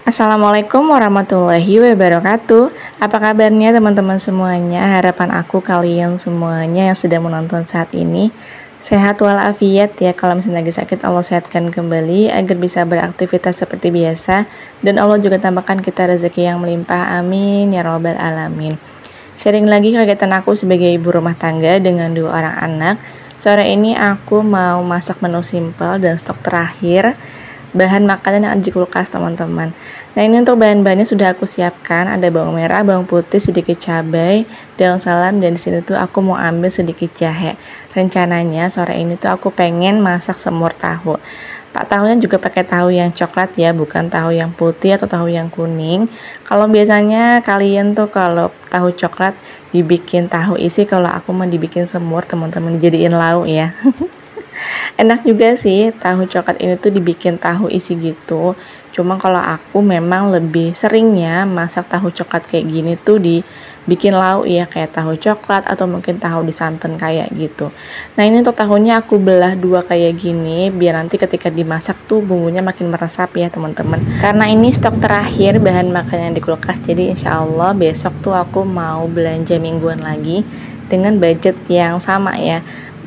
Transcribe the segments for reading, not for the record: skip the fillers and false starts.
Assalamualaikum warahmatullahi wabarakatuh. Apa kabarnya teman-teman semuanya? Harapan aku kalian semuanya yang sedang menonton saat ini sehat walafiat ya. Kalau misalnya lagi sakit, Allah sehatkan kembali agar bisa beraktivitas seperti biasa, dan Allah juga tambahkan kita rezeki yang melimpah, amin ya robbal alamin. Sharing lagi kegiatan aku sebagai ibu rumah tangga dengan 2 orang anak. Sore ini aku mau masak menu simpel dan stok terakhir bahan makanan yang ada di kulkas, teman-teman. Nah, ini untuk bahan-bahannya sudah aku siapkan. Ada bawang merah, bawang putih, sedikit cabai, daun salam, dan di sini tuh aku mau ambil sedikit jahe. Rencananya sore ini tuh aku pengen masak semur tahu. Pak, tahunya juga pakai tahu yang coklat ya, bukan tahu yang putih atau tahu yang kuning. Kalau biasanya kalian tuh kalau tahu coklat dibikin tahu isi, kalau aku mau dibikin semur, teman-teman, dijadiin lauk ya. Enak juga sih tahu coklat ini tuh dibikin tahu isi gitu. Cuma kalau aku memang lebih seringnya masak tahu coklat kayak gini tuh dibikin lauk ya, kayak tahu coklat atau mungkin tahu di santan kayak gitu. Nah, ini untuk tahunya aku belah 2 kayak gini biar nanti ketika dimasak tuh bumbunya makin meresap ya, teman-teman. Karena ini stok terakhir bahan makanan di kulkas, jadi insya Allah besok tuh aku mau belanja mingguan lagi dengan budget yang sama ya,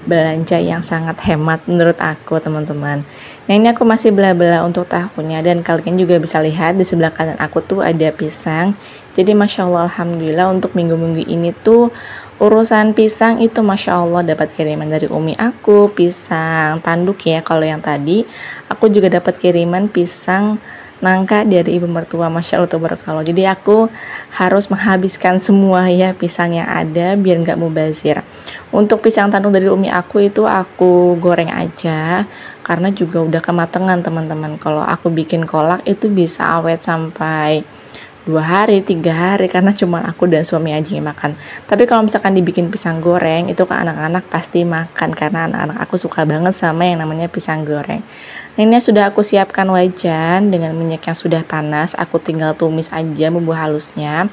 belanja yang sangat hemat menurut aku, teman-teman. Nah, ini aku masih belah-belah untuk tahunya, dan kalian juga bisa lihat di sebelah kanan aku tuh ada pisang. Jadi masya Allah, alhamdulillah untuk minggu-minggu ini tuh urusan pisang itu masya Allah dapat kiriman dari umi aku, pisang tanduk ya. Kalau yang tadi aku juga dapat kiriman pisang nangka dari ibu mertua, masya Allah tabarakallah. Jadi aku harus menghabiskan semua ya pisang yang ada biar nggak mubazir. Untuk pisang tanduk dari umi aku itu aku goreng aja karena juga udah kematangan, teman-teman. Kalau aku bikin kolak itu bisa awet sampai 2 hari, 3 hari, karena cuma aku dan suami aja yang makan. Tapi kalau misalkan dibikin pisang goreng itu kan anak-anak pasti makan, karena anak-anak aku suka banget sama yang namanya pisang goreng. Nah, ini sudah aku siapkan wajan dengan minyak yang sudah panas. Aku tinggal tumis aja bumbu halusnya.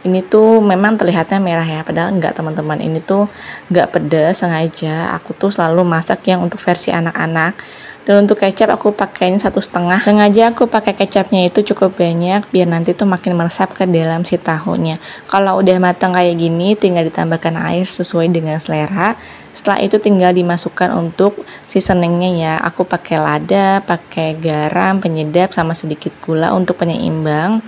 Ini tuh memang terlihatnya merah ya, padahal enggak, teman-teman. Ini tuh enggak pedas, sengaja aku tuh selalu masak yang untuk versi anak-anak. Dan untuk kecap aku pakainya 1,5. Sengaja aku pakai kecapnya itu cukup banyak biar nanti tuh makin meresap ke dalam si tahunya. Kalau udah matang kayak gini, tinggal ditambahkan air sesuai dengan selera. Setelah itu tinggal dimasukkan untuk seasoningnya ya. Aku pakai lada, pakai garam, penyedap, sama sedikit gula untuk penyeimbang.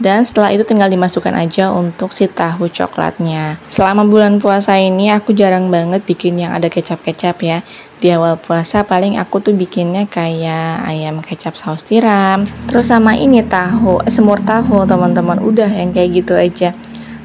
Dan setelah itu tinggal dimasukkan aja untuk si tahu coklatnya. Selama bulan puasa ini aku jarang banget bikin yang ada kecap-kecap ya. Di awal puasa paling aku tuh bikinnya kayak ayam kecap saus tiram, terus sama ini tahu, semur tahu, teman-teman. Udah yang kayak gitu aja.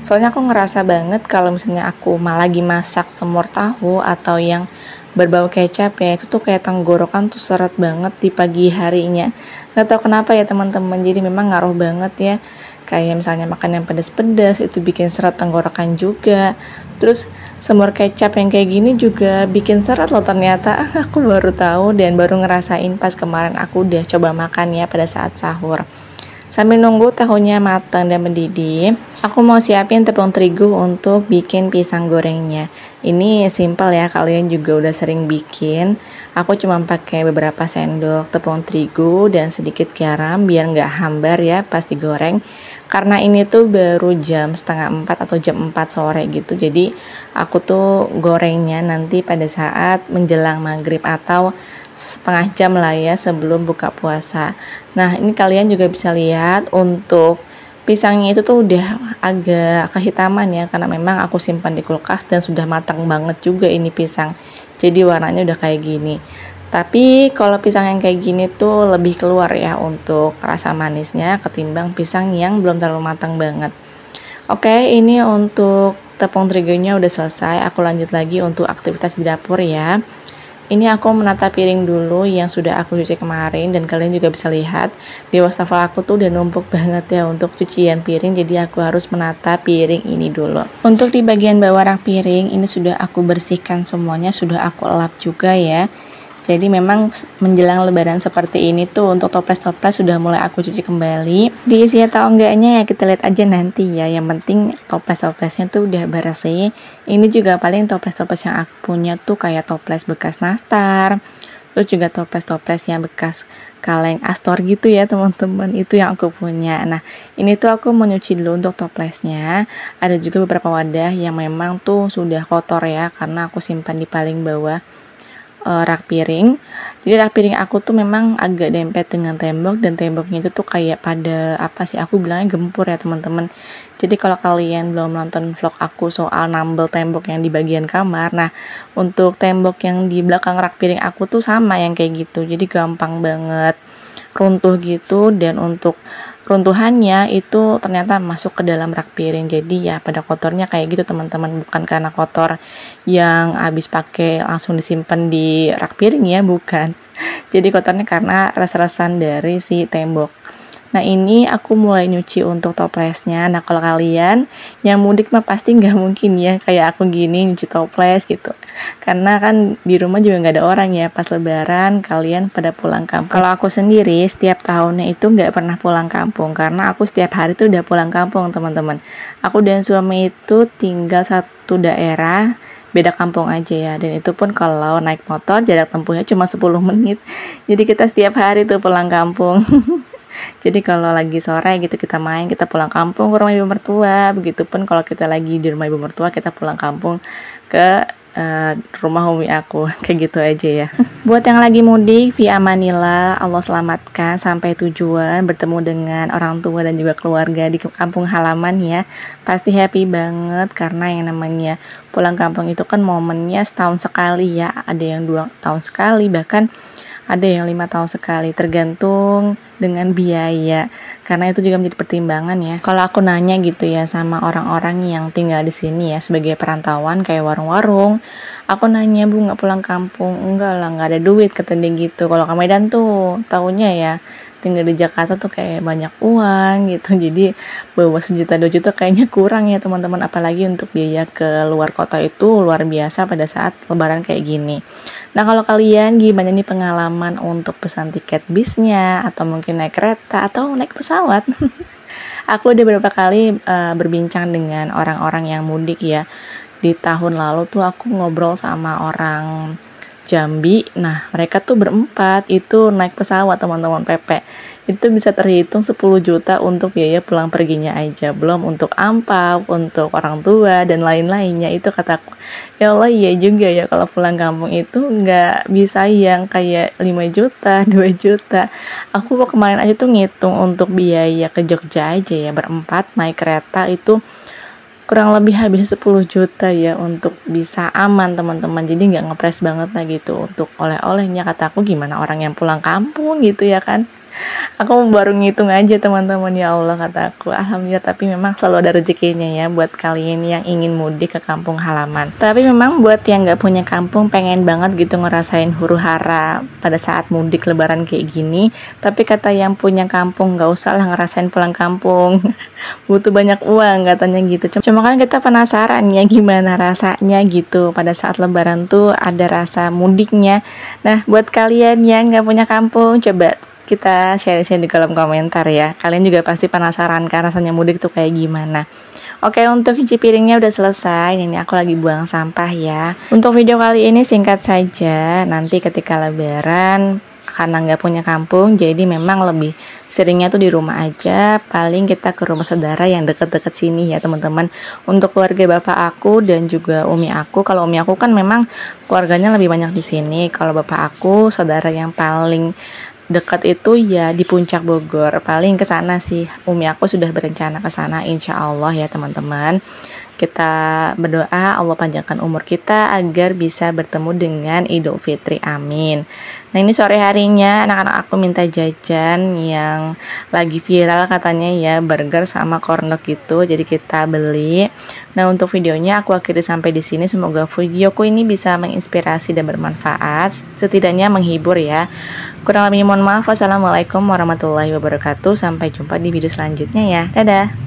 Soalnya aku ngerasa banget kalau misalnya aku lagi masak semur tahu atau yang berbau kecap ya, itu tuh kayak tenggorokan tuh seret banget di pagi harinya. Gak tau kenapa ya, teman-teman. Jadi memang ngaruh banget ya. Kayak misalnya makan yang pedas-pedas itu bikin seret tenggorokan juga. Terus semur kecap yang kayak gini juga bikin seret loh ternyata. Aku baru tahu dan baru ngerasain pas kemarin aku udah coba makan ya pada saat sahur. Sambil nunggu tahunya matang dan mendidih, aku mau siapin tepung terigu untuk bikin pisang gorengnya. Ini simple ya, kalian juga udah sering bikin. Aku cuma pakai beberapa sendok tepung terigu dan sedikit garam biar nggak hambar ya pas digoreng. Karena ini tuh baru jam 3:30 atau jam 4 sore gitu. Jadi aku tuh gorengnya nanti pada saat menjelang maghrib atau setengah jam lah ya sebelum buka puasa. Nah, ini kalian juga bisa lihat untuk pisangnya itu tuh udah agak kehitaman ya, karena memang aku simpan di kulkas dan sudah matang banget juga ini pisang. Jadi warnanya udah kayak gini. Tapi kalau pisang yang kayak gini tuh lebih keluar ya untuk rasa manisnya ketimbang pisang yang belum terlalu matang banget. Oke, ini untuk tepung terigunya udah selesai. Aku lanjut lagi untuk aktivitas di dapur ya. Ini aku menata piring dulu yang sudah aku cuci kemarin, dan kalian juga bisa lihat di wastafel aku tuh udah numpuk banget ya untuk cucian piring, jadi aku harus menata piring ini dulu. Untuk di bagian bawah rak piring ini sudah aku bersihkan semuanya, sudah aku lap juga ya. Jadi memang menjelang lebaran seperti ini tuh untuk toples-toples sudah mulai aku cuci kembali. Diisi atau enggaknya ya kita lihat aja nanti ya. Yang penting toples-toplesnya tuh udah bersih. Ini juga paling toples-toples yang aku punya tuh kayak toples bekas nastar, terus juga toples-toples yang bekas kaleng Astor gitu ya teman-teman, itu yang aku punya. Nah ini tuh aku mau nyuci dulu untuk toplesnya. Ada juga beberapa wadah yang memang tuh sudah kotor ya, karena aku simpan di paling bawah rak piring. Jadi rak piring aku tuh memang agak dempet dengan tembok, dan temboknya itu tuh kayak pada apa sih, aku bilangnya gempur ya teman-teman. Jadi kalau kalian belum nonton vlog aku soal nambel tembok yang di bagian kamar, nah untuk tembok yang di belakang rak piring aku tuh sama yang kayak gitu. Jadi gampang banget runtuh gitu, dan untuk runtuhannya itu ternyata masuk ke dalam rak piring. Jadi ya pada kotornya kayak gitu teman-teman, bukan karena kotor yang habis pakai langsung disimpan di rak piring ya, bukan. Jadi kotornya karena res-resan dari si tembok. Nah ini aku mulai nyuci untuk toplesnya. Nah kalau kalian yang mudik mah pasti nggak mungkin ya kayak aku gini nyuci toples gitu, karena kan di rumah juga nggak ada orang ya pas lebaran, kalian pada pulang kampung. Kalau aku sendiri setiap tahunnya itu nggak pernah pulang kampung, karena aku setiap hari tuh udah pulang kampung teman-teman. Aku dan suami itu tinggal satu daerah, beda kampung aja ya, dan itu pun kalau naik motor jarak tempuhnya cuma 10 menit. Jadi kita setiap hari tuh pulang kampung. Jadi kalau lagi sore gitu kita main, kita pulang kampung ke rumah ibu mertua. Begitupun kalau kita lagi di rumah ibu mertua, kita pulang kampung ke rumah umi aku. Kayak gitu aja ya. Buat yang lagi mudik via Manila, Allah selamatkan sampai tujuan, bertemu dengan orang tua dan juga keluarga di kampung halaman ya. Pasti happy banget, karena yang namanya pulang kampung itu kan momennya setahun sekali ya. Ada yang 2 tahun sekali, bahkan ada yang 5 tahun sekali, tergantung dengan biaya, karena itu juga menjadi pertimbangan ya. Kalau aku nanya gitu ya sama orang-orang yang tinggal di sini ya sebagai perantauan kayak warung-warung, aku nanya, Bu nggak pulang kampung? Enggak lah, nggak ada duit, kata dia gitu. Kalau ke Medan tuh taunya ya tinggal di Jakarta tuh kayak banyak uang gitu, jadi bawa 1 juta 2 juta kayaknya kurang ya teman-teman, apalagi untuk biaya ke luar kota itu luar biasa pada saat lebaran kayak gini. Nah kalau kalian gimana nih pengalaman untuk pesan tiket bisnya, atau mungkin naik kereta atau naik pesawat? Aku udah beberapa kali berbincang dengan orang-orang yang mudik ya. Di tahun lalu tuh aku ngobrol sama orang Jambi. Nah mereka tuh berempat itu naik pesawat teman-teman, PP itu bisa terhitung 10 juta untuk biaya pulang perginya aja, belum untuk ampau, untuk orang tua dan lain-lainnya. Itu kataku, ya Allah iya juga ya, kalau pulang kampung itu nggak bisa yang kayak 5 juta 2 juta. Aku kemarin aja tuh ngitung untuk biaya ke Jogja aja ya, berempat naik kereta itu kurang lebih habis 10 juta ya, untuk bisa aman teman-teman. Jadi nggak ngepres banget lah gitu untuk oleh-olehnya. Kataku gimana orang yang pulang kampung gitu ya kan. Aku baru ngitung aja teman-teman, ya Allah kataku. Alhamdulillah, tapi memang selalu ada rezekinya ya buat kalian yang ingin mudik ke kampung halaman. Tapi memang buat yang nggak punya kampung pengen banget gitu ngerasain huru hara pada saat mudik lebaran kayak gini. Tapi kata yang punya kampung nggak usah lah ngerasain pulang kampung. Butuh banyak uang katanya gitu. Cuma kan kita penasaran ya gimana rasanya gitu pada saat lebaran tuh ada rasa mudiknya. Nah buat kalian yang nggak punya kampung, coba kita share-share di kolom komentar ya. Kalian juga pasti penasaran kan rasanya mudik tuh kayak gimana. Oke, untuk cuci piringnya udah selesai. Ini aku lagi buang sampah ya. Untuk video kali ini singkat saja. Nanti ketika lebaran, karena nggak punya kampung, jadi memang lebih seringnya tuh di rumah aja. Paling kita ke rumah saudara yang deket-deket sini ya teman-teman. Untuk keluarga bapak aku dan juga umi aku. Kalau umi aku kan memang keluarganya lebih banyak di sini. Kalau bapak aku, saudara yang paling dekat itu ya di Puncak Bogor. Paling ke sana sih. Umi aku sudah berencana ke sana insya Allah ya teman-teman. Kita berdoa Allah panjangkan umur kita agar bisa bertemu dengan Idul Fitri, amin. Nah ini sore harinya anak-anak aku minta jajan yang lagi viral katanya ya, burger sama corned gitu, jadi kita beli. Nah untuk videonya aku akhiri sampai di sini. Semoga videoku ini bisa menginspirasi dan bermanfaat, setidaknya menghibur ya. Kurang lebihnya mohon maaf. Wassalamualaikum warahmatullahi wabarakatuh. Sampai jumpa di video selanjutnya ya. Dadah.